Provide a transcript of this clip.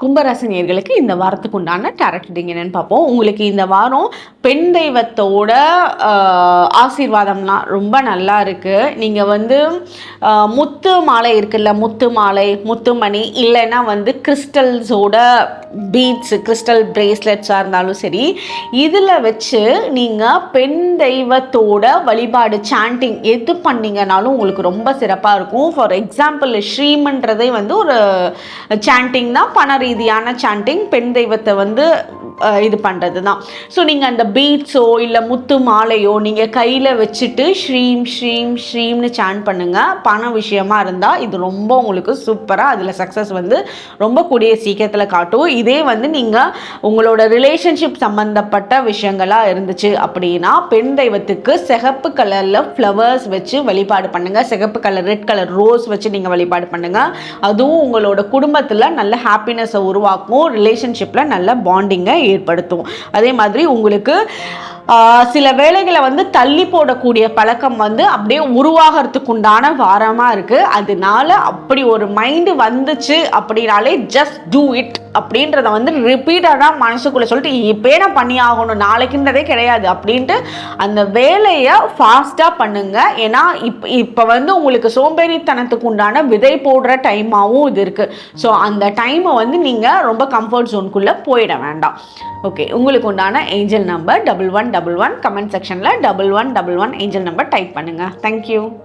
கும்பராசினியர்களுக்கு இந்த வாரத்துக்கு உண்டான டாரட் ரீடிங் என்னன்னு பார்ப்போம். உங்களுக்கு இந்த வாரம் பெண் தெய்வத்தோட ஆசீர்வாதம்லாம் ரொம்ப நல்லா இருக்குது. நீங்கள் முத்து மாலை இருக்குல்ல, முத்து மாலை, முத்துமணி, இல்லைன்னா கிறிஸ்டல்ஸோட பீட்ஸு, கிறிஸ்டல் பிரேஸ்லெட்ஸாக இருந்தாலும் சரி, இதில் வச்சு நீங்கள் பெண் தெய்வத்தோட வழிபாடு சாண்டிங் எது பண்ணிங்கனாலும் உங்களுக்கு ரொம்ப சிறப்பாக இருக்கும். ஃபார் எக்ஸாம்பிள் ஸ்ரீமன்றதே ஒரு சாண்டிங் தான், பண ரீதியான சாண்டிங், பெண் தெய்வத்தை இது பண்ணுறது தான். ஸோ நீங்கள் அந்த பீட்ஸோ இல்லை முத்து மாலையோ நீங்கள் கையில் வச்சுட்டு ஸ்ரீம் ஸ்ரீம் ஸ்ரீம்னு சாண்ட் பண்ணுங்கள். பண விஷயமா இருந்தால் இது ரொம்ப உங்களுக்கு சூப்பராக அதில் சக்ஸஸ் ரொம்ப கூடிய சீக்கிரத்தில் காட்டும். இதே நீங்கள் உங்களோட ரிலேஷன்ஷிப் சம்மந்தப்பட்ட விஷயங்களாக இருந்துச்சு அப்படின்னா பெண் தெய்வத்துக்கு சிகப்பு கலரில் ஃப்ளவர்ஸ் வச்சு வழிபாடு பண்ணுங்கள். சிகப்பு கலர், ரெட் கலர் ரோஸ் வச்சு நீங்கள் வழிபாடு பண்ணுங்கள். அதுவும் உங்களோட குடும்பத்தில் நல்ல ஹாப்பினஸை உருவாக்கும், ரிலேஷன்ஷிப்பில் நல்ல பாண்டிங்கை ஏற்படுத்தும். அதே மாதிரி உங்களுக்கு சில வேளைகளை தள்ளி போடக்கூடிய பழக்கம் அப்படியே உருவாகிறதுக்கு உண்டான வாரமாக இருக்குது. அதனால அப்படி ஒரு மைண்டு வந்துச்சு அப்படின்னாலே ஜஸ்ட் டூ இட் அப்படின்றத ரிப்பீட்டடாக மனசுக்குள்ளே சொல்லிட்டு இப்போயே நான் பண்ணி ஆகணும், நாளைக்குன்றதே கிடையாது அப்படின்ட்டு அந்த வேலையை ஃபாஸ்ட்டாக பண்ணுங்கள். ஏன்னா இப்போ உங்களுக்கு சோம்பேறித்தனத்துக்கு உண்டான விதை போடுற டைமாகவும் இது இருக்குது. ஸோ அந்த டைமை நீங்கள் ரொம்ப கம்ஃபர்ட் ஜோனுக்குள்ளே போயிட வேண்டாம். ஓகே, உங்களுக்கு உண்டான ஏஞ்சல் நம்பர் 1111. கமெண்ட் செக்ஷனில் 1111 ஏஞ்சல் நம்பர் டைப் பண்ணுங்கள். தேங்க்யூ.